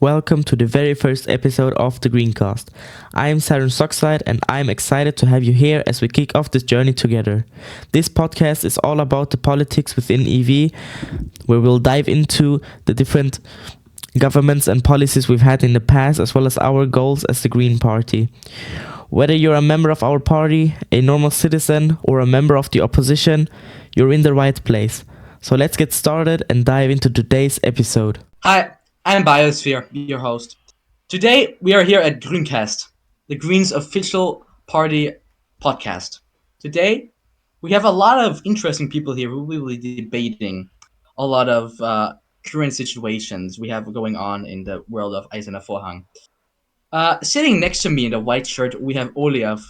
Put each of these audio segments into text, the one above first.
Welcome to the very first episode of the Grüncast. I am Siren Sockside and I am excited to have you here as we kick off this journey together. This podcast is all about the politics within EV, where we'll dive into the different governments and policies we've had in the past, as well as our goals as the Green Party. Whether you're a member of our party, a normal citizen, or a member of the opposition, you're in the right place. So let's get started and dive into today's episode. Hi, I'm Biosphere, your host. Today we are here at Grüncast, the Greens' official party podcast. Today we have a lot of interesting people here who will be debating a lot of current situations we have going on in the world of Eiserner Vorhang. Sitting next to me in the white shirt, we have Olaf,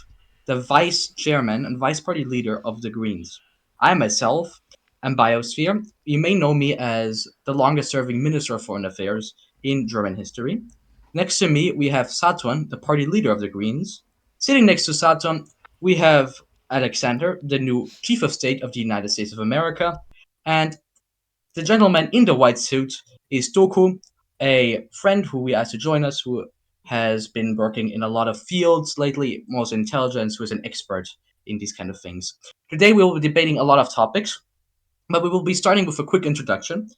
the vice chairman and vice party leader of the Greens. I myself am Biosphere. You may know me as the longest serving Minister of Foreign Affairs in German history. Next to me, we have Saturn, the party leader of the Greens. Sitting next to Saturn, we have Alexander, the new Chief of State of the United States of America. And the gentleman in the white suit is Doku, a friend who we asked to join us, who has been working in a lot of fields lately, most intelligence, who is an expert in these kind of things. Today we will be debating a lot of topics, but we will be starting with a quick introduction.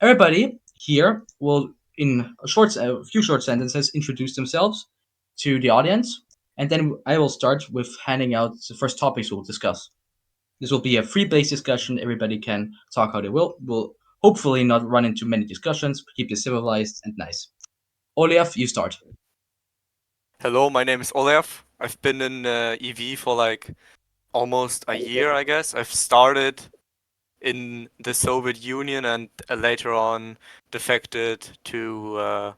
Everybody here will, in a few short sentences, introduce themselves to the audience, and then I will start with handing out the first topics we'll discuss. This will be a free-based discussion. Everybody can talk how they will. We'll hopefully not run into many discussions, keep it civilized and nice. Olaf, you start. Hello, my name is Olaf. I've been in EV for like almost a year, I guess. I've started in the Soviet Union and later on defected to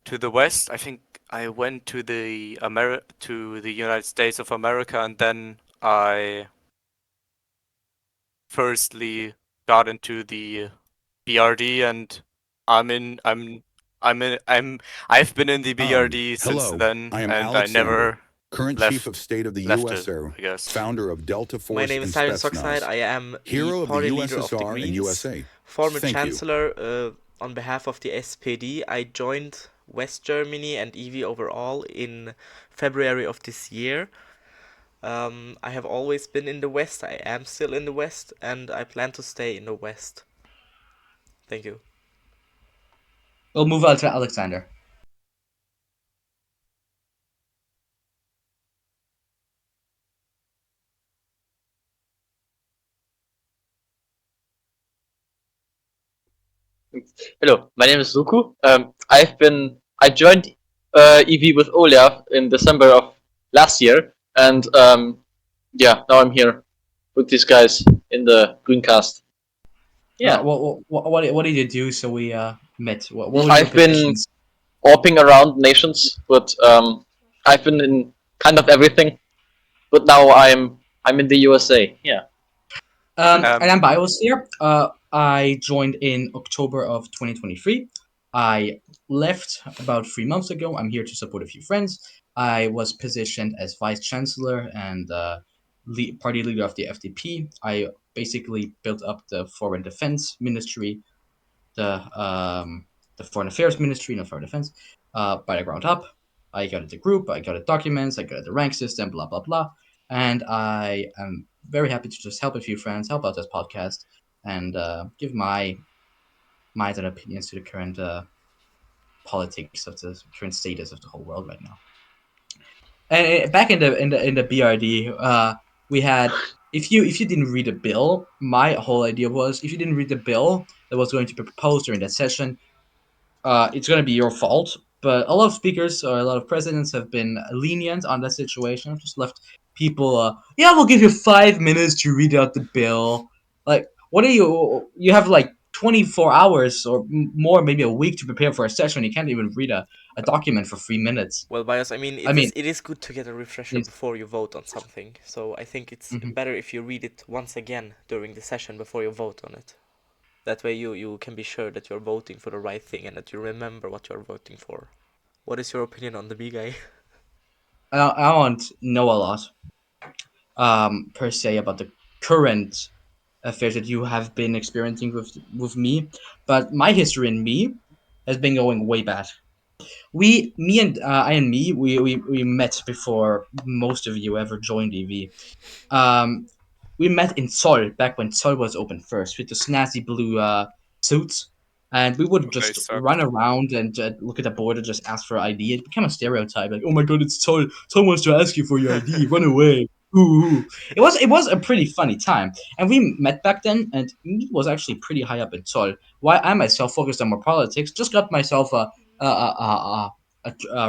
the West. I think I went to the United States of America, and then I firstly got into the BRD, and I've been in the BRD since Hello, then, I am and I Alexander, never current left Chief of State of the left it, USO, I guess. founder of Delta Force My name is and Siren Sockside. Spetsnaz, I am hero the of the party leader of the USSR and Greens, USA. former Thank you. chancellor on behalf of the SPD. I joined West Germany and EV overall in February of this year. I have always been in the West. I am still in the West, and I plan to stay in the West. Thank you. We'll move on to Alexander. Hello, my name is Suku. I joined EV with Olaf in December of last year, and now I'm here with these guys in the Grüncast. Yeah, What did you do so we met? What were your I've been positions? hopping around nations, but I've been in kind of everything. But now I'm in the USA. Yeah. And I'm Biosphere. I joined in October of 2023. I left about 3 months ago. I'm here to support a few friends. I was positioned as vice chancellor and party leader of the FDP. I basically built up the foreign defense ministry, the foreign affairs ministry, and the foreign defense, by the ground up. I got it the group, I got it documents, I got it the rank system, blah blah blah, and I am very happy to just help a few friends, help out this podcast, and give my minds and opinions to the current politics of the current status of the whole world right now. And back in the BRD, we had if you didn't read the bill, my whole idea was if you didn't read the bill that was going to be proposed during that session, it's going to be your fault. But a lot of speakers or a lot of presidents have been lenient on that situation. Just left people, yeah, we'll give you 5 minutes to read out the bill. Like, what are you have like 24 hours or more, maybe a week to prepare for a session. You can't even read a document for 3 minutes. Well, Bias, I mean, it is good to get a refresher before you vote on something. So I think it's better if you read it once again during the session before you vote on it. That way you can be sure that you're voting for the right thing and that you remember what you're voting for. What is your opinion on the B guy? I don't know a lot, per se, about the current affairs that you have been experiencing with me, but my history in me has been going way bad. We met before most of you ever joined EV. We met in Seoul back when Seoul was open first with the snazzy blue suits, and we would They just run sucked. around and look at the board and just ask for ID. It became a stereotype, like, "Oh my god, it's Seoul! Seoul wants to ask you for your ID. Run away!" Ooh. It was a pretty funny time, and we met back then, and me was actually pretty high up in Seoul. While I myself focused on more politics, just got myself a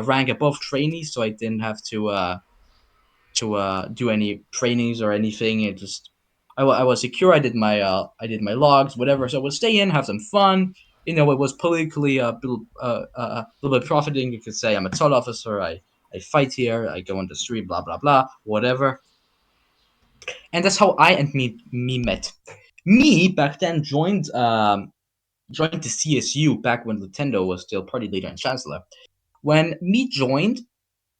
rank above trainee, so I didn't have to do any trainings or anything. It just I was secure. I did my logs, whatever. So I would stay in, have some fun. You know, it was politically a little bit profiting. You could say I'm a toll officer. I fight here. I go on the street. Blah blah blah. Whatever. And that's how I and me met. Me back then joined the CSU back when Nintendo was still party leader and chancellor. When me joined,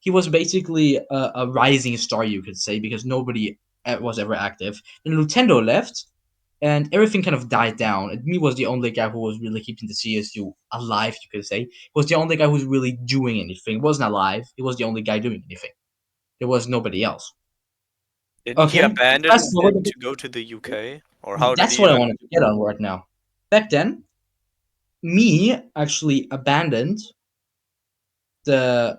he was basically a rising star, you could say, because nobody was ever active. Then Nintendo left, and everything kind of died down. And me was the only guy who was really keeping the CSU alive, you could say. He was the only guy who was really doing anything. He wasn't alive. He was the only guy doing anything. There was nobody else. Didn't he Okay, abandon fast forward a it bit. to go to the UK? Or how did That's he what I even? wanted to get on right now. Back then, me actually abandoned the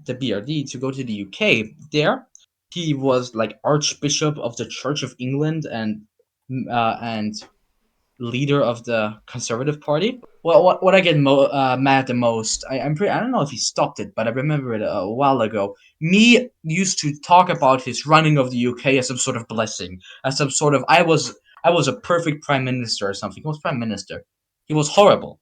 BRD to go to the UK. There, he was like Archbishop of the Church of England and leader of the Conservative Party. Well, what I get mad the most, I don't know if he stopped it, but I remember it a while ago. Me used to talk about his running of the UK as some sort of blessing, as some sort of I was a perfect prime minister or something. He was prime minister. He was horrible.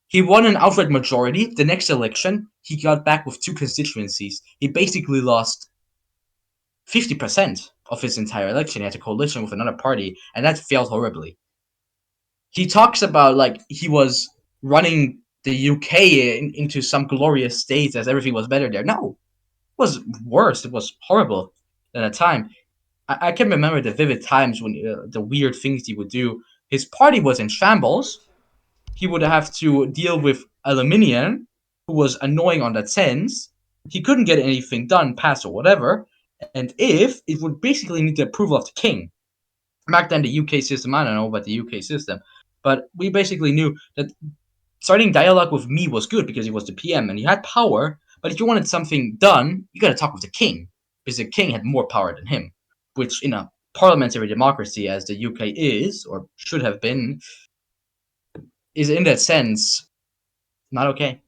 He won an outright majority. The next election, he got back with two constituencies. He basically lost 50% of his entire election. He had a coalition with another party, and that failed horribly. He talks about like he was running the UK into some glorious state as everything was better there. No, it was worse. It was horrible at the time. I can remember the vivid times when the weird things he would do. His party was in shambles. He would have to deal with Aluminium, who was annoying on that sense. He couldn't get anything done, passed or whatever. And if it would basically need the approval of the king. Back then, the UK system, I don't know about the UK system, but we basically knew that starting dialogue with me was good because he was the PM and he had power. But if you wanted something done, you got to talk with the king because the king had more power than him, which in a parliamentary democracy, as the UK is or should have been, is in that sense not okay.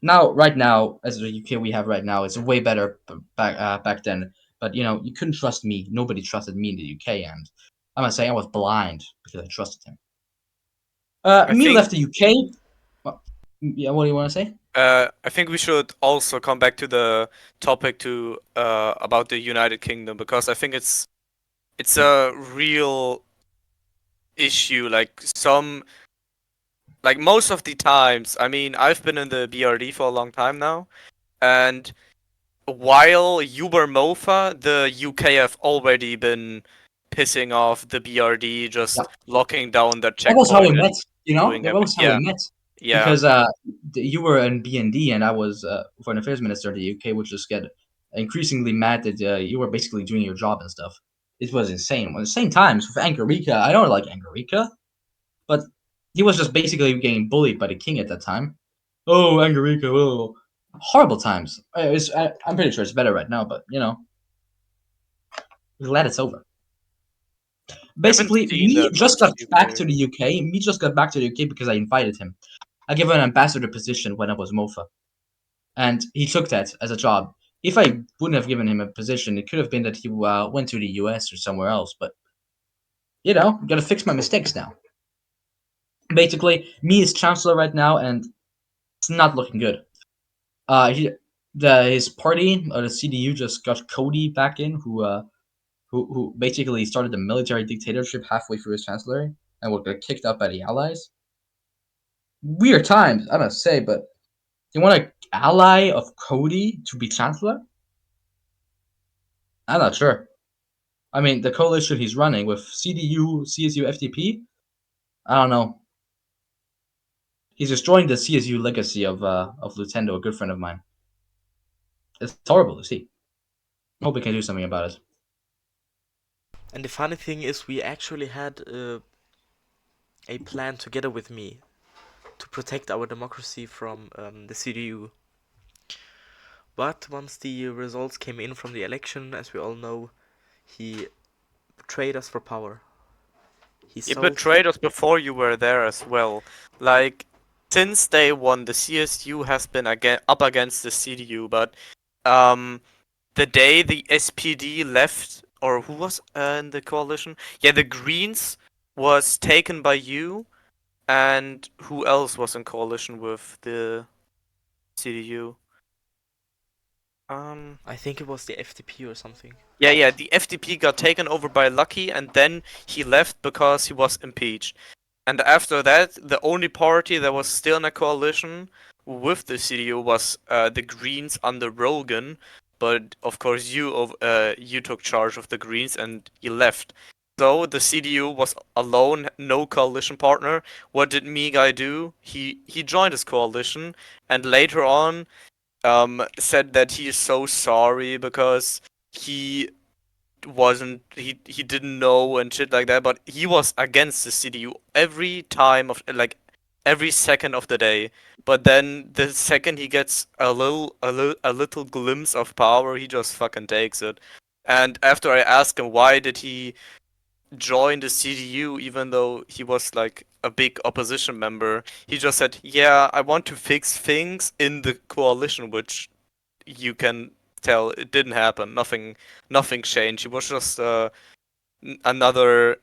Now, right now, as the UK we have right now, it's way better back then. But you know, you couldn't trust me. Nobody trusted me in the UK, and I'm gonna say I was blind because I trusted him. I Me think left the UK. Yeah, what do you want to say? I think we should also come back to the topic to about the United Kingdom because I think it's a real issue. Like most of the times, I mean, I've been in the BRD for a long time now, and while you were MOFA, the UK have already been pissing off the BRD, Yeah, just locking down the that was how we checkpoint met. and You know, doing that every was how we yeah, met yeah. because you were in BND and I was foreign affairs minister in the UK, which just get increasingly mad that you were basically doing your job and stuff. It was insane. At the same times with Angarica, I don't like Angarica. But he was just basically getting bullied by the king at that time. Oh, Angarica, oh. Horrible times. I'm pretty sure it's better right now, but you know, glad it's over. I haven't Basically, seen me that just much got back UK. to the UK. Me just got back to the UK because I invited him. I gave him an ambassador position when I was MOFA, and he took that as a job. If I wouldn't have given him a position, it could have been that he went to the US or somewhere else. But you know, gotta fix my mistakes now. Basically, me is chancellor right now, and it's not looking good. He his party, the CDU, just got Cody back in, who basically started a military dictatorship halfway through his chancellor and would get kicked out by the allies. Weird times, I don't say, but you want an ally of Cody to be chancellor? I'm not sure. I mean, the coalition he's running with CDU, CSU, FDP. I don't know. He's destroying the CSU legacy of Lutendo, a good friend of mine. It's horrible to see. I hope we can do something about it. And the funny thing is, we actually had a plan together with me to protect our democracy from the CDU. But once the results came in from the election, as we all know, he betrayed us for power. He betrayed us before you were there as well. Like, since day one, the CSU has been up against the CDU, but the day the SPD left, or who was in the coalition? Yeah, the Greens was taken by you, and who else was in coalition with the CDU? I think it was the FDP or something. Yeah, the FDP got taken over by Lucky, and then he left because he was impeached. And after that, the only party that was still in a coalition with the CDU was the Greens under Rogan. But of course, you took charge of the Greens and you left. So the CDU was alone, no coalition partner. What did Migai do? He joined his coalition, and later on, said that he is so sorry because he he didn't know and shit like that, but he was against the CDU every time of like every second of the day. But then the second he gets a little glimpse of power, he just fucking takes it. And after I asked him why did he join the CDU even though he was like a big opposition member, he just said, "Yeah, I want to fix things in the coalition," which you can tell it didn't happen. Nothing changed. It was just another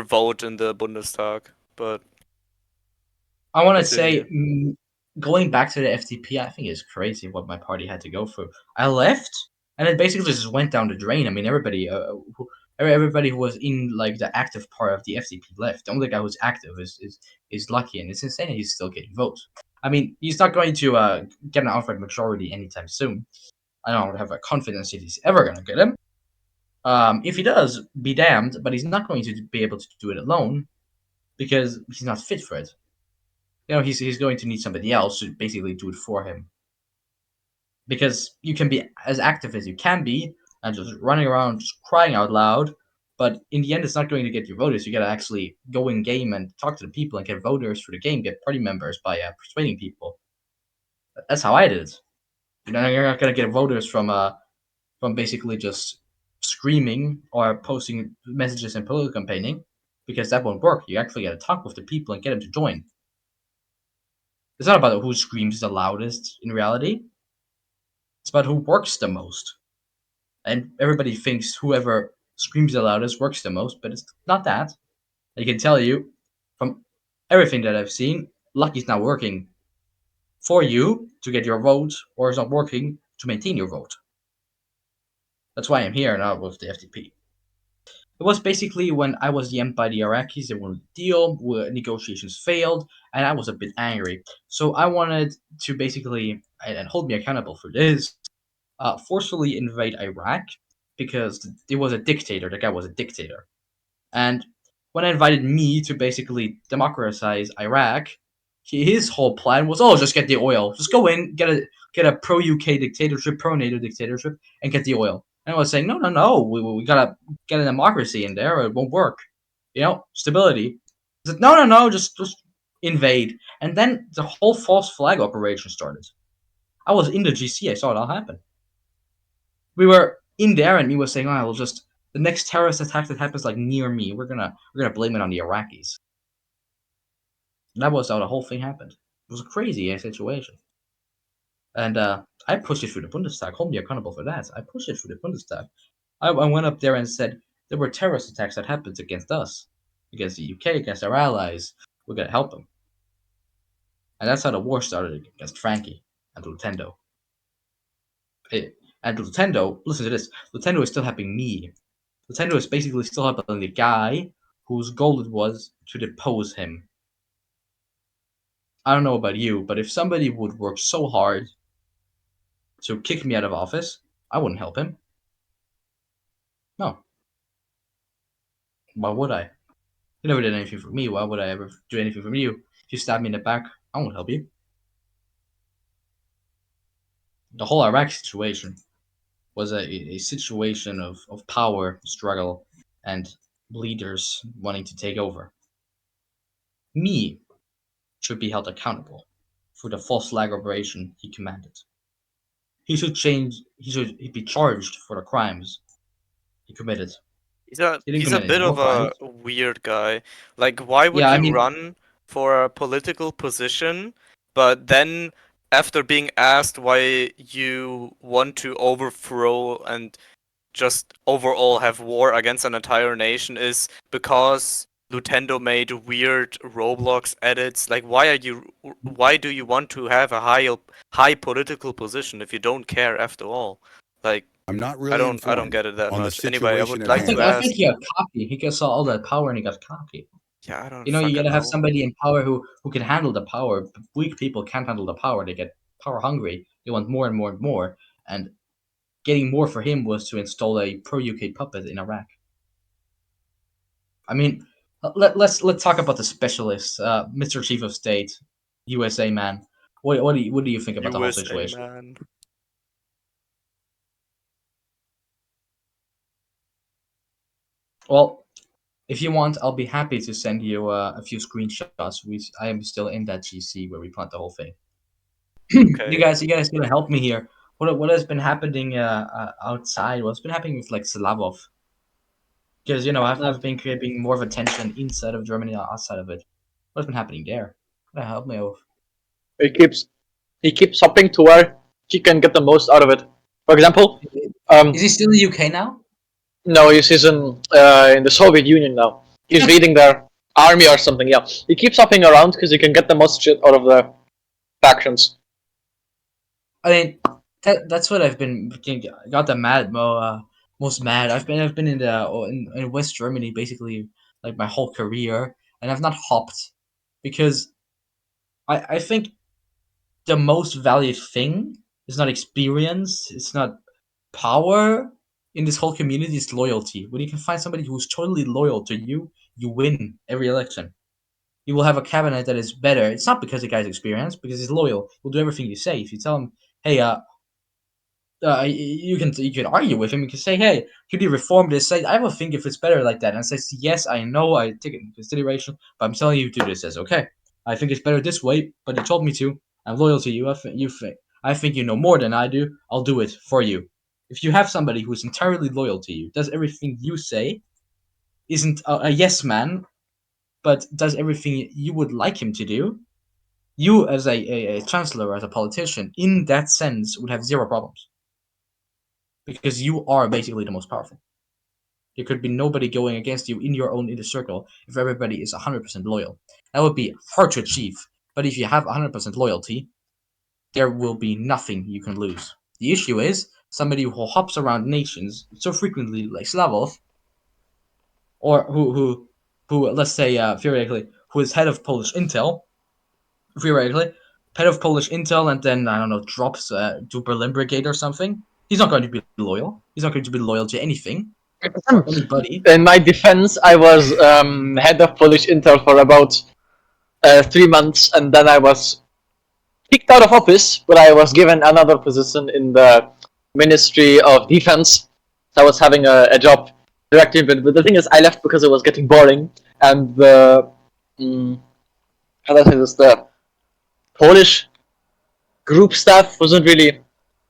vote in the Bundestag. But I want to continue. say, going back to the FDP, I think it's crazy what my party had to go through. I left, and it basically just went down the drain. I mean, everybody who was in like the active part of the FDP left. The only guy who's active is Lucky, and it's insane that he's still getting votes. I mean, he's not going to get an outright majority anytime soon. I don't have a confidence that he's ever going to get him. If he does, be damned, but he's not going to be able to do it alone because he's not fit for it. He's going to need somebody else to basically do it for him. Because you can be as active as you can be and just running around just crying out loud, but in the end it's not going to get you voters. You gotta actually go in game and talk to the people and get voters for the game, get party members by persuading people. That's how I did it. You're not gonna get voters from basically just screaming or posting messages and political campaigning, because that won't work. You actually gotta talk with the people and get them to join. It's not about who screams the loudest in reality. It's about who works the most. And everybody thinks whoever screams the loudest works the most, but it's not that. I can tell you from everything that I've seen, Lucky's not working for you to get your vote, or is not working to maintain your vote. That's why I'm here now with the FDP. It was basically when I was yammed by the Iraqis, they wanted a deal, negotiations failed, and I was a bit angry. So I wanted to basically, and hold me accountable for this, forcefully invade Iraq because it was a dictator. The guy was a dictator. And when I invited me to basically democratize Iraq, his whole plan was, oh, just get the oil. Just go in, get a pro UK dictatorship, pro NATO dictatorship, and get the oil. And I was saying, no, we gotta get a democracy in there, or it won't work. Stability. I said, no, just invade. And then the whole false flag operation started. I was in the GC, I saw it all happen. We were in there, and he was saying, "Oh, we'll just the next terrorist attack that happens like near me, we're gonna blame it on the Iraqis." And that was how the whole thing happened. It was a crazy situation, and I pushed it through the Bundestag. Hold me accountable for that. I pushed it through the Bundestag. I went up there and said there were terrorist attacks that happened against us, against the UK, against our allies. We're gonna help them, and that's how the war started against Frankie and Lutendo. And Lutendo, listen to this. Lutendo is still helping me. Nintendo is basically still helping the guy whose goal it was to depose him. I don't know about you, but if somebody would work so hard to kick me out of office, I wouldn't help him. No. Why would I? You never did anything for me. Why would I ever do anything for you? If you stab me in the back, I won't help you. The whole Iraq situation was a situation of power struggle and leaders wanting to take over. Me should be held accountable for the false flag operation he commanded. He should be charged for the crimes he committed. He didn't He's a commit any bit more of a crimes. weird guy. Like, why Yeah, would I you mean, run for a political position, but then after being asked why you want to overthrow and just overall have war against an entire nation is because Nintendo made weird Roblox edits. Like, why do you want to have a high political position if you don't care after all? Like, I'm not I really don't informed get it that on the much. Anyway, I would situation at like hand. to I think ask. he got cocky. He just saw all that power and he got cocky. Yeah, I don't You fucking gotta have know. somebody in power who can handle the power. Weak people can't handle the power. They get power hungry. They want more and more and more. And getting more for him was to install a pro-UK puppet in Iraq. I mean, let's talk about the specialist, Mr. Chief of State, USA man. What do you think about the whole USA situation? man. Well, if you want, I'll be happy to send you a few screenshots. I am still in that GC where we planned the whole thing. Okay. You guys gonna help me here. What has been happening outside? What's been happening with like Slavov? Because I've been creating more of a tension inside of Germany, outside of it. What's been happening there? Help me out. He keeps hopping to where he can get the most out of it. For example, Is he still in the UK now? no, he's in the Soviet Union now. He's leading their army or something. Yeah, he keeps hopping around because he can get the most shit out of the factions. I mean, that's what I've been got the most mad. I've been in in West Germany basically like my whole career, and I've not hopped because I think the most valued thing is not experience, it's not power in this whole community, is loyalty. When you can find somebody who's totally loyal to you, you win every election. You will have a cabinet that is better. It's not because the guy's experienced, because he's loyal. He'll do everything you say. If you tell him, hey, you can argue with him. You can say, "Hey, could you reform this?" Say, "I will think if it's better like that." And says, "Yes, I know. I take it into consideration, but I'm telling you to do this." Says, "Okay, I think it's better this way, but you told me to. I'm loyal to you. I think you know more than I do. I'll do it for you." If you have somebody who's entirely loyal to you, does everything you say, isn't a yes man, but does everything you would like him to do, you as a chancellor, as a politician, in that sense, would have zero problems because you are basically the most powerful. There could be nobody going against you in your own inner circle if everybody is 100% loyal. That would be hard to achieve, but if you have 100% loyalty, there will be nothing you can lose. The issue is somebody who hops around nations so frequently, like Slavov, or who let's say theoretically, who is head of Polish Intel, theoretically, head of Polish Intel, and then I don't know, drops to Berlin Brigade or something. He's not going to be loyal. He's not going to be loyal to anything or anybody. In my defense, I was head of Polish Intel for about 3 months, and then I was kicked out of office, but I was given another position in the Ministry of Defense. So I was having a job directly, but the thing is, I left because it was getting boring, and the how do I say this? The Polish group staff wasn't really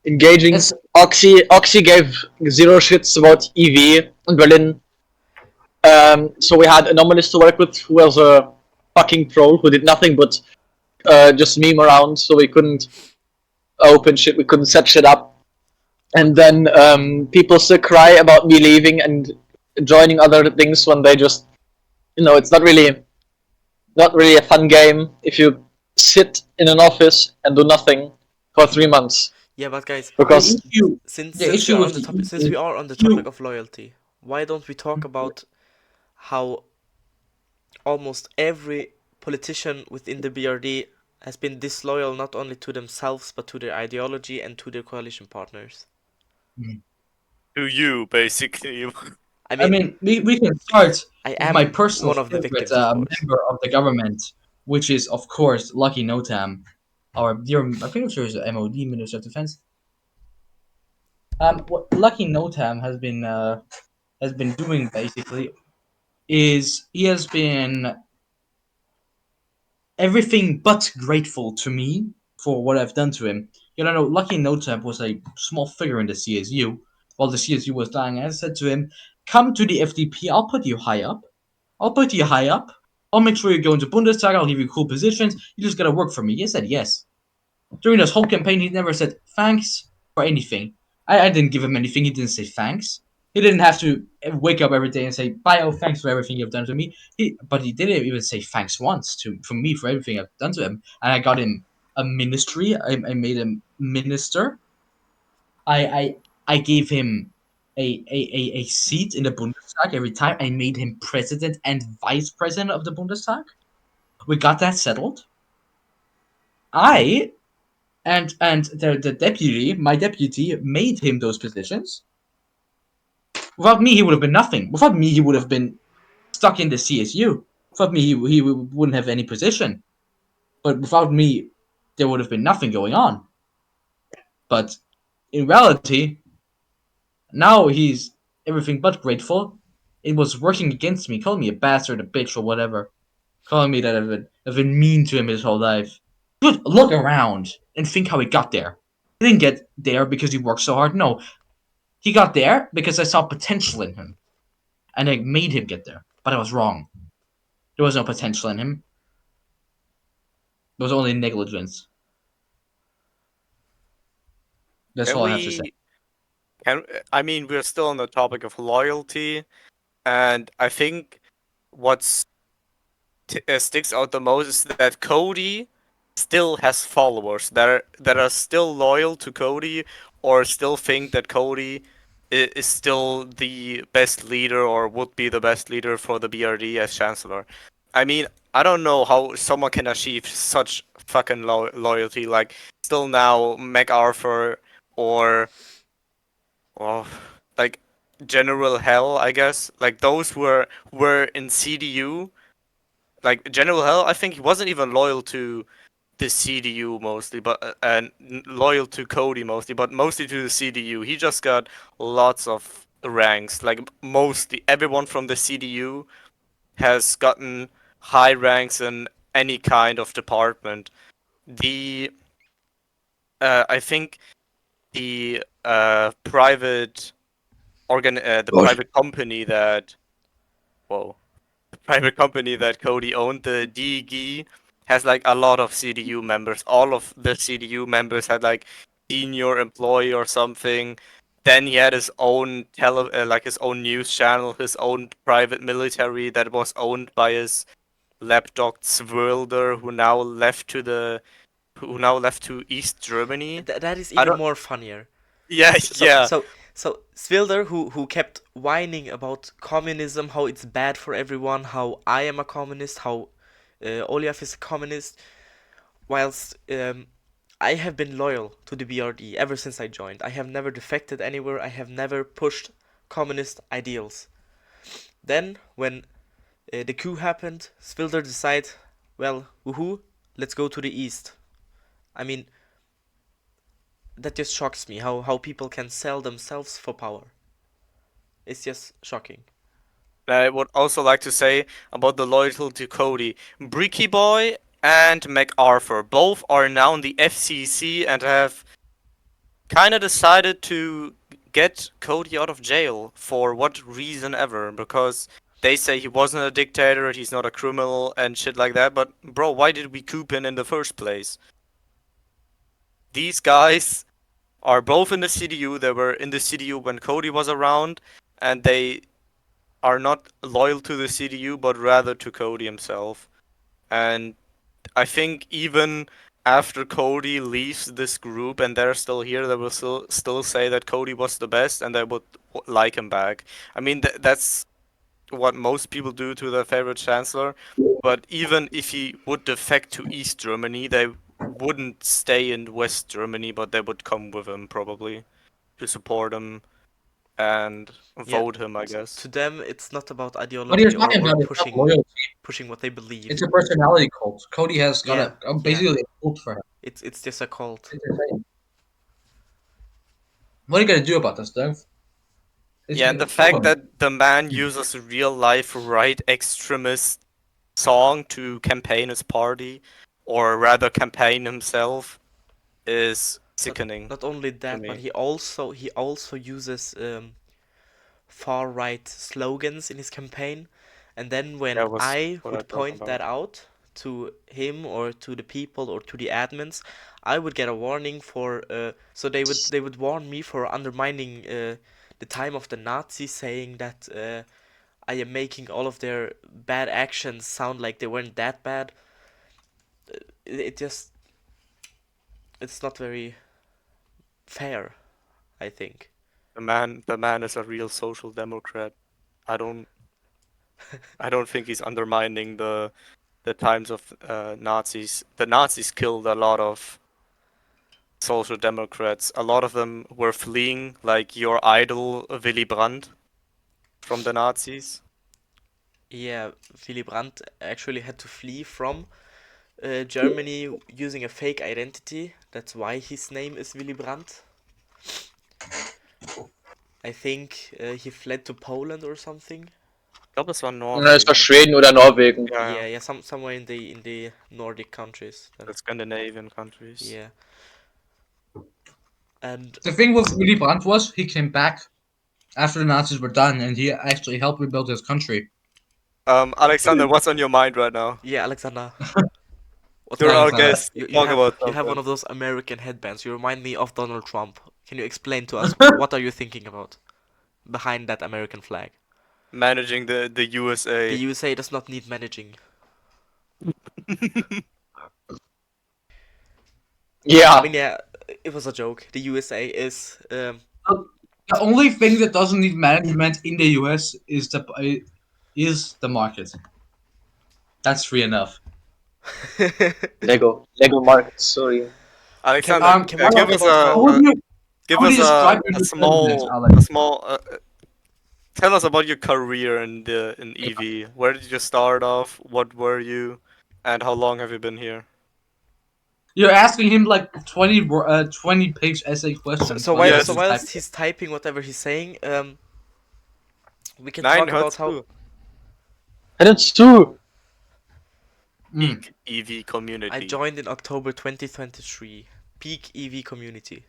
engaging. That's Oxy gave zero shits about EV in Berlin. So we had Anomalous to work with, who was a fucking troll who did nothing but just meme around, so we couldn't open shit, we couldn't set shit up. And then people still cry about me leaving and joining other things when they just, it's not really a fun game if you sit in an office and do nothing for 3 months. Yeah, but guys, Because since we are on the topic of loyalty, why don't we talk about how almost every politician within the BRD has been disloyal not only to themselves but to their ideology and to their coalition partners? To you, basically. I mean, we can start I with am my personal one of the favorite victims, of course. member of the government, which is of course Lucky Notam, our dear, I'm pretty sure he's the MOD, Minister of Defense. What Lucky Notam has been doing basically is he has been everything but grateful to me for what I've done to him. You know, Lucky Notab was a small figure in the CSU. While the CSU was dying, I said to him, "Come to the FDP. I'll put you high up. I'll put you high up. I'll make sure you go into Bundestag. I'll give you cool positions. You just gotta work for me." He said yes. During this whole campaign, he never said thanks for anything. I didn't give him anything. He didn't say thanks. He didn't have to wake up every day and say, "Bio, thanks for everything you've done to me." But he didn't even say thanks once for me for everything I've done to him. And I got him a ministry. I made him minister. I gave him a seat in the Bundestag every time. I made him president and vice president of the Bundestag. We got that settled. I and the deputy, my deputy, made him those positions. Without me, he would have been nothing. Without me, he would have been stuck in the CSU. Without me, he wouldn't have any position. But without me, there would have been nothing going on. But in reality, now he's everything but grateful. It was working against me, calling me a bastard, a bitch, or whatever. Calling me that I've been mean to him his whole life. Dude, look around and think how he got there. He didn't get there because he worked so hard. No, he got there because I saw potential in him. And I made him get there. But I was wrong. There was no potential in him. There was only negligence. That's all I have to say. I mean, we're still on the topic of loyalty, and I think what's sticks out the most is that Cody still has followers that are still loyal to Cody or still think that Cody is still the best leader or would be the best leader for the BRD as chancellor. I mean, I don't know how someone can achieve such fucking loyalty. Like, still now MacArthur or oh, like General Hell, I guess. Like those were in CDU. Like General Hell, I think he wasn't even loyal to the CDU mostly, but and loyal to Cody mostly, but mostly to the CDU. He just got lots of ranks. Like mostly everyone from the CDU has gotten high ranks in any kind of department. The I think the private company that whoa the private company that Cody owned, the DG, has like a lot of CDU members. All of the CDU members had like senior employee or something. Then he had his own like his own news channel, his own private military that was owned by his lapdog Zwilder, who now left to East Germany. That is I even don't. more funnier. Yeah, So yeah. so so Swilder, who kept whining about communism, how it's bad for everyone, how I am a communist, how Olaf is a communist, whilst I have been loyal to the BRD ever since I joined. I have never defected anywhere. I have never pushed communist ideals. Then, when the coup happened, Swilder decided, well, woohoo, let's go to the east. I mean, that just shocks me how people can sell themselves for power. It's just shocking. I would also like to say about the loyalty to Cody. Bricky Boy and MacArthur both are now in the FCC and have kind of decided to get Cody out of jail for what reason ever, because they say he wasn't a dictator, he's not a criminal and shit like that. But bro, why did we coup him in the first place? These guys are both in the CDU. They were in the CDU when Cody was around, and they are not loyal to the CDU, but rather to Cody himself. And I think even after Cody leaves this group and they're still here, they will still say that Cody was the best and they would like him back. I mean, that's what most people do to their favorite chancellor. But even if he would defect to East Germany, they wouldn't stay in West Germany, but they would come with him probably to support him. and Yeah. vote him, I guess. To them, it's not about What ideology you're talking or about is not loyalty. pushing what they believe. It's a personality cult. Cody has got Yeah, basically a cult for him. It's just a cult. It's insane. What are you gonna do about this, Doug? Yeah, and the fact that the man uses a real life right extremist song to campaign his party, or rather campaign himself, is sickening. Not only that, but me. he also uses far right slogans in his campaign, and then when That was I what I would thought point about. that out to him or to the people or to the admins, I would get a warning for so they would warn me for undermining the time of the Nazis, saying that I am making all of their bad actions sound like they weren't that bad. It just it's not very fair, I think. The man is a real social democrat. I don't think he's undermining the times of Nazis. The Nazis killed a lot of social democrats. A lot of them were fleeing, like your idol Willy Brandt from the Nazis. Yeah, Willy Brandt actually had to flee from Germany using a fake identity. That's why his name is Willy Brandt. I think he fled to Poland or something. Ich glaube, das war Es Norwegen. war Schweden oder Norwegen. Yeah, somewhere in the Nordic countries. The Scandinavian countries. Yeah. And the thing with Willy Brandt was he came back after the Nazis were done, and he actually helped rebuild his country. Alexander, what's on your mind right now? yeah, Alexander. What's You're going our on? guest. You Talk have about you have something. one of those American headbands. You remind me of Donald Trump. Can you explain to us what are you thinking about behind that American flag? Managing the USA. The USA does not need managing. Yeah. I mean, yeah, it was a joke. The USA is The only thing that doesn't need management in the US is the market. That's free enough. Lego market, sorry. Alexander, Can we give talk us about how- How would you give how would us you describe your a president, small Alex? tell us about your career in EV. Where did you start off? What were you, and how long have you been here? You're asking him like 20-page essay questions. So while Yes. so he's whilst typing. he's typing whatever he's saying, we can Nein, talk about hörst how du? Hör uns zu! Peak EV community. I joined in October 2023. Peak EV community.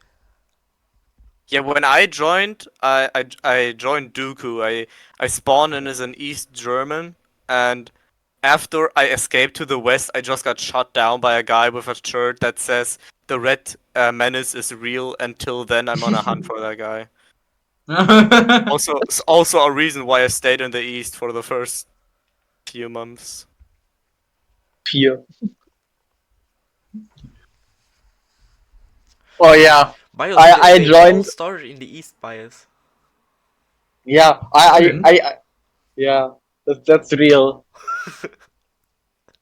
Yeah, when I joined, I joined Dooku. I spawned in as an East German, and after I escaped to the West, I just got shot down by a guy with a shirt that says the Red Menace is real. Until then, I'm on a hunt for that guy. Also a reason why I stayed in the East for the first few months. 4. Oh yeah. Bios, I they all joined. started in the East, Bios. Yeah, I yeah, that's real.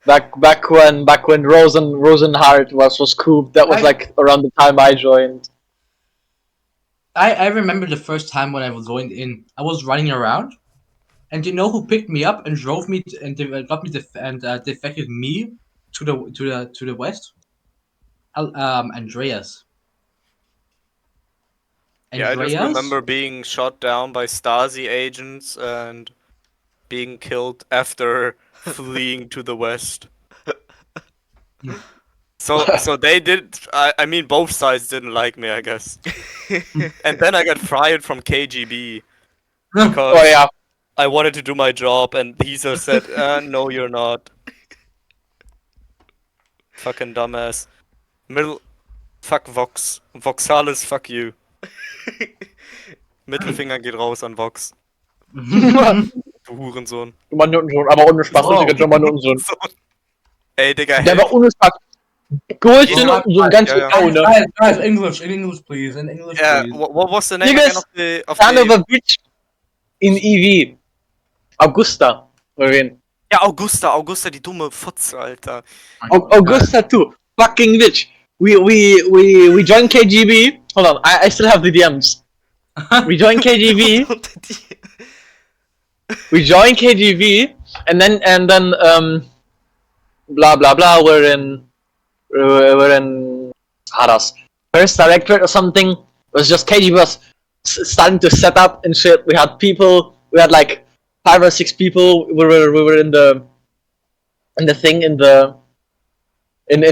Back when Rosenhart was cooped, that was like around the time I joined. I remember the first time when I was joined in. I was running around, and you know who picked me up and drove me got me defected me to the west? Andreas. Yeah, I just Andreas? remember being shot down by Stasi agents and being killed after fleeing to the West. So they did. I mean, both sides didn't like me, I guess. And then I got fired from KGB because Oh yeah. I wanted to do my job, and he just said, "No, you're not." Fucking dumbass. Fuck Vox. Voxalis, fuck you. Mittelfinger geht raus an Vox. Du Hurensohn. Dummer Nuttensohn, aber ohne Spaß, richtiger dummer Nuttensohn. Ey, Digga, Der hey. war ohne Spaß. Größte Yeah. Nuttensohn, ganz Yeah, genau, ne? Guys, in English, please. In English, Yeah, please. what was the name Niggas, again of Son of the... a bitch in EV. Augusta. Oder wen? Ja, Augusta, die dumme Fotze, Alter. Augusta too. Fucking bitch. We joined KGB. Hold on, I still have the DMs. We joined KGB. We joined KGB, and then blah blah blah. We're in Haras first directorate or something. It was just KGB was starting to set up and shit. We had people. We had like 5 or 6 people. We were in the thing in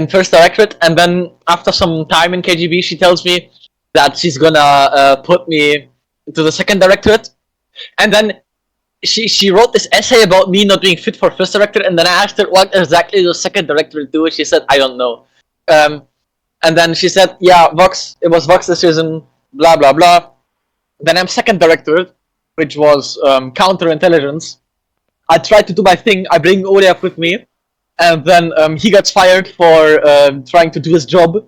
first directorate, and then after some time in KGB, she tells me that she's gonna put me into the second directorate, and then she wrote this essay about me not being fit for first directorate, and then I asked her what exactly the second directorate do, and she said I don't know. And then she said, yeah, it was Vox decision, blah blah blah. Then I'm second directorate, which was counterintelligence. I tried to do my thing. I bring Olaf with me, and then he gets fired for trying to do his job,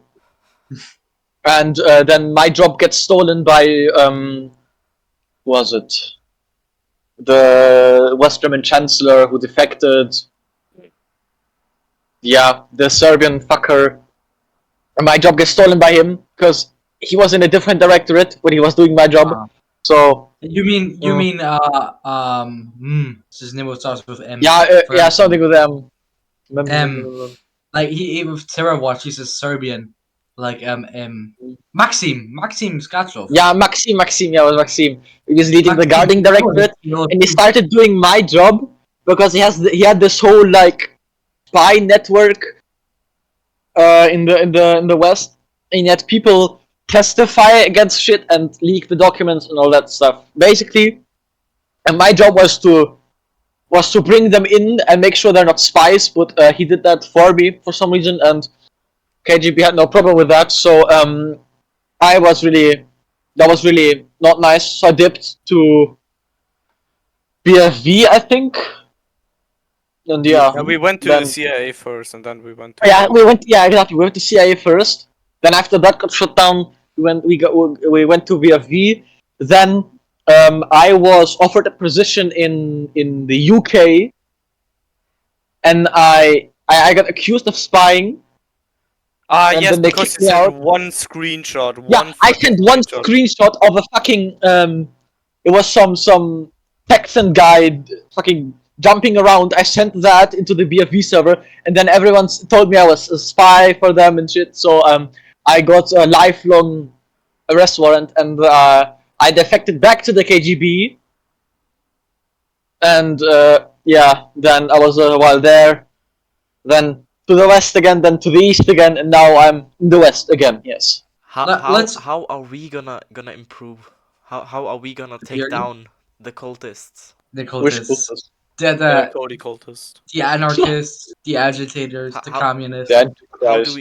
and then my job gets stolen by was it the West German Chancellor who defected? Yeah, the Serbian fucker. And my job gets stolen by him because he was in a different directorate when he was doing my job. So You mean his name starts with M. yeah, something with M. Like he with Terra Watch, he's a Serbian, like Maxim Skachov. Yeah, Maxim, yeah, it was Maxim. He was leading the Maxim, guarding directorate, and he started doing my job because he had this whole like spy network in the West, and he had people testify against shit and leak the documents and all that stuff. Basically, and my job was to bring them in and make sure they're not spies, but he did that for me for some reason, and KGB had no problem with that. So that was really not nice. So I dipped to BFV, I think, and yeah. We went to the CIA first, and then we went to... Exactly. We went to CIA first. Then after that got shut down, we went to VFV. Then I was offered a position in the UK, and I got accused of spying. Yes, because you sent one screenshot. I sent one screenshot of a fucking it was some Texan guy fucking jumping around. I sent that into the BFV server, and then everyone told me I was a spy for them and shit. So I got a lifelong arrest warrant, and I defected back to the KGB. And then I was a while there, then to the west again, then to the east again, and now I'm in the west again. Yes. How are we gonna improve? How are we gonna take down the cultists? The cultists. The cultists. The anarchists, the agitators, the communists.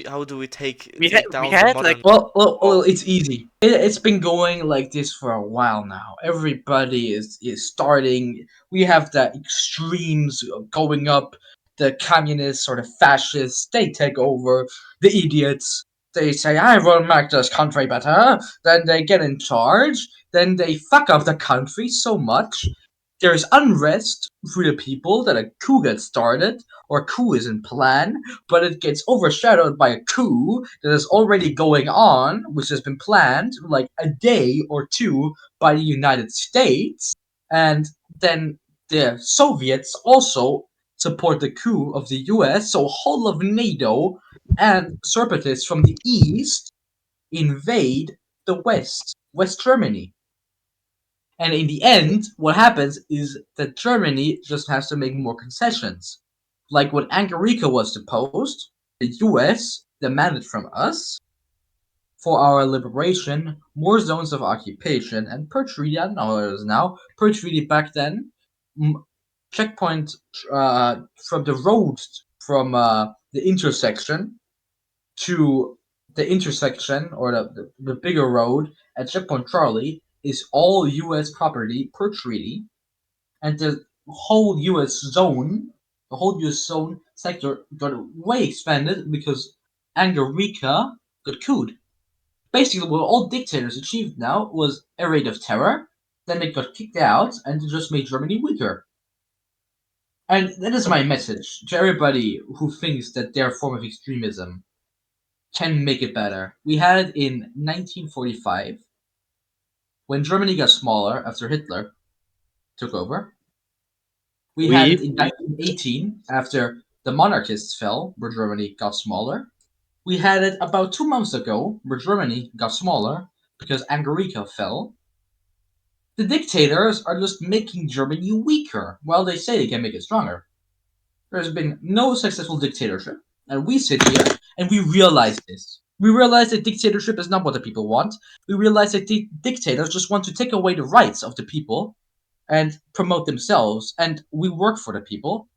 How do we take down the modern... Like, well, it's easy. It's been going like this for a while now. Everybody is starting. We have the extremes going up. The communists or the fascists, they take over. The idiots, they say, I will make this country better. Then they get in charge. Then they fuck up the country so much. There's unrest through the people that a coup gets started, or a coup is in plan, but it gets overshadowed by a coup that is already going on, which has been planned like a day or two by the United States, and then the Soviets also support the coup of the US, so whole of NATO and separatists from the East invade the West Germany. And in the end, what happens is that Germany just has to make more concessions. Like when Angarica was deposed, the US demanded from us, for our liberation, more zones of occupation, and per treaty, I don't know what it is now, per treaty back then, checkpoint from the road from the intersection to the intersection, or the bigger road at checkpoint Charlie, is all US property per treaty, and the whole US zone sector got way expanded because Angarica got couped. Basically, what all dictators achieved now was a reign of terror, then they got kicked out, and it just made Germany weaker. And that is my message to everybody who thinks that their form of extremism can make it better. We had it in 1945. when Germany got smaller after Hitler took over. We had it in 1918 after the monarchists fell, where Germany got smaller. We had it about 2 months ago, where Germany got smaller because Angelica fell. The dictators are just making Germany weaker, while they say they can make it stronger. There's been no successful dictatorship, and we sit here and we realize this. We realize that dictatorship is not what the people want. We realize that dictators just want to take away the rights of the people and promote themselves, and we work for the people.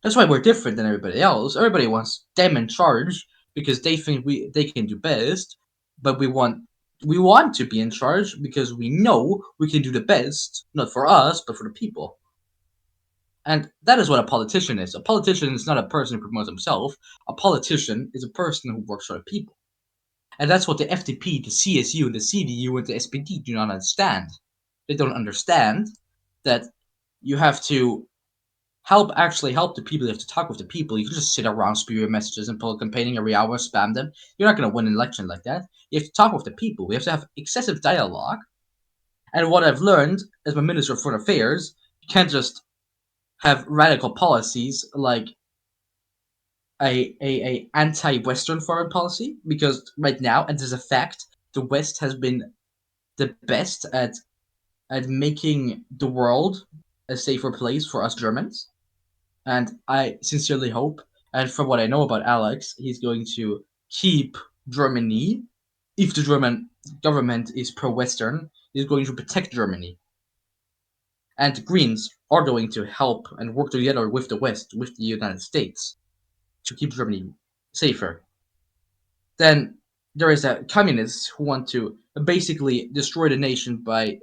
That's why we're different than everybody else. Everybody wants them in charge because they think they can do best, but we want to be in charge because we know we can do the best, not for us, but for the people. And that is what a politician is. A politician is not a person who promotes himself. A politician is a person who works for the people. And that's what the FDP, the CSU, the CDU, and the SPD do not understand. They don't understand that you have to actually help the people. You have to talk with the people. You can just sit around, spew your messages, and pull campaigning every hour, spam them. You're not going to win an election like that. You have to talk with the people. We have to have excessive dialogue. And what I've learned as my Minister of Foreign Affairs, you can't just have radical policies like a anti-Western foreign policy, because right now, and as a fact, the West has been the best at making the world a safer place for us Germans. And I sincerely hope, and from what I know about Alex, he's going to keep Germany. If the German government is pro-Western, he's going to protect Germany. And the Greens are going to help and work together with the West, with the United States, to keep Germany safer. Then there is a communists who want to basically destroy the nation by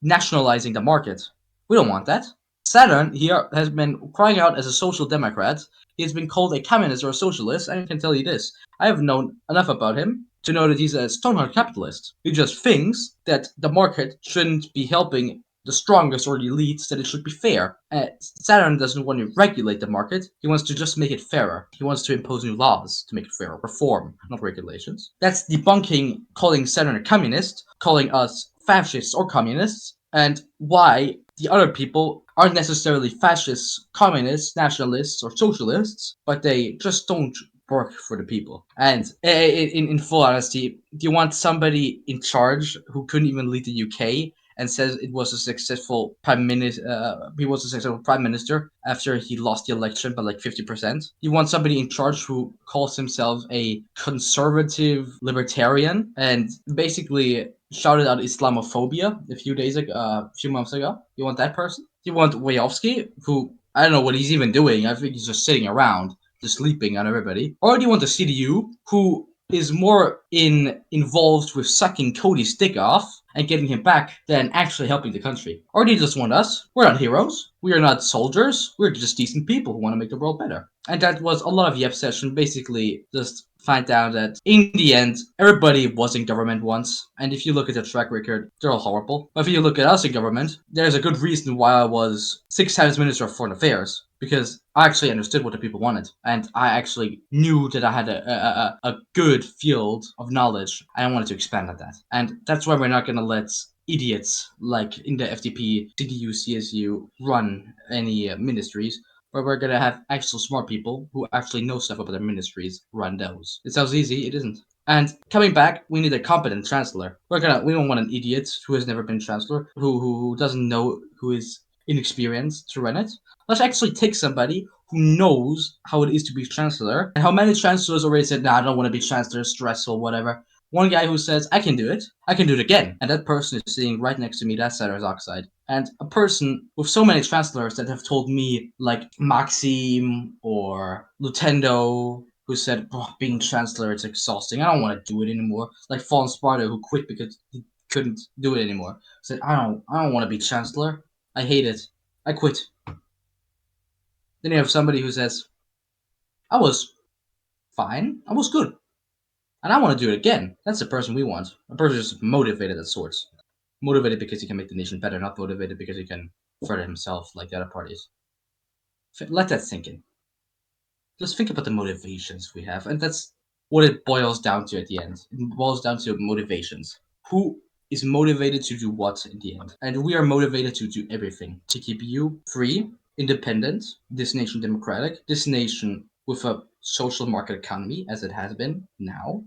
nationalizing the market. We don't want that. Saturn here has been crying out as a social democrat. He has been called a communist or a socialist, and I can tell you this. I have known enough about him to know that he's a stone-hard capitalist. He just thinks that the market shouldn't be helping the strongest or the elites, that it should be fair. Saturn doesn't want to regulate the market. He wants to just make it fairer. He wants to impose new laws to make it fairer. Reform, not regulations. That's debunking calling Saturn a communist, calling us fascists or communists, and why the other people aren't necessarily fascists, communists, nationalists, or socialists, but they just don't work for the people. And in full honesty, do you want somebody in charge who couldn't even lead the UK and says it was a successful prime minister? He was a successful prime minister after he lost the election by like 50%. You want somebody in charge who calls himself a conservative libertarian and basically shouted out Islamophobia a few months ago. You want that person? You want Wojowski, who I don't know what he's even doing. I think he's just sitting around, just sleeping on everybody. Or do you want the CDU, who is more involved with sucking Cody's dick off and getting him back than actually helping the country? Or do you just want us? We're not heroes. We are not soldiers. We're just decent people who want to make the world better. And that was a lot of the obsession, basically just find out that in the end, everybody was in government once. And if you look at the track record, they're all horrible. But if you look at us in government, there's a good reason why I was 6 times Minister of Foreign Affairs. Because I actually understood what the people wanted. And I actually knew that I had a good field of knowledge. And I wanted to expand on that. And that's why we're not going to let idiots like in the FDP, CDU, CSU run any ministries. Where we're gonna have actual smart people who actually know stuff about their ministries run those. It sounds easy, it isn't. And coming back, we need a competent chancellor. We don't want an idiot who has never been chancellor, who doesn't know, who is inexperienced to run it. Let's actually take somebody who knows how it is to be chancellor. And how many chancellors already said, "Nah, I don't want to be chancellor, stressful, whatever." One guy who says, "I can do it. I can do it again." And that person is sitting right next to me. That's Saturn's Oxide. And a person with so many chancellors that have told me, like Maxime or Lutendo, who said, being chancellor, it's exhausting. I don't want to do it anymore. Like Fallen Sparta, who quit because he couldn't do it anymore. Said, I don't want to be chancellor. I hate it. I quit. Then you have somebody who says, I was fine. I was good. And I want to do it again. That's the person we want. A person who's motivated at sorts. Motivated because he can make the nation better, not motivated because he can further himself like the other parties. Let that sink in. Just think about the motivations we have, and that's what it boils down to at the end. It boils down to motivations. who is motivated to do what in the end. And we are motivated to do everything to keep you free, independent, this nation democratic, this nation with a social market economy as it has been now,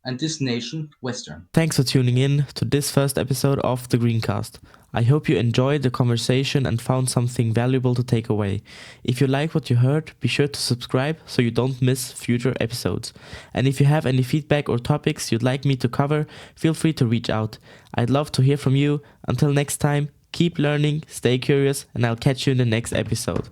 and this nation Western. Thanks for tuning in to this first episode of the Grüncast. I hope you enjoyed the conversation and found something valuable to take away. If you like what you heard, be sure to subscribe so you don't miss future episodes. And if you have any feedback or topics you'd like me to cover, feel free to reach out. I'd love to hear from you. Until next time, keep learning, stay curious, and I'll catch you in the next episode.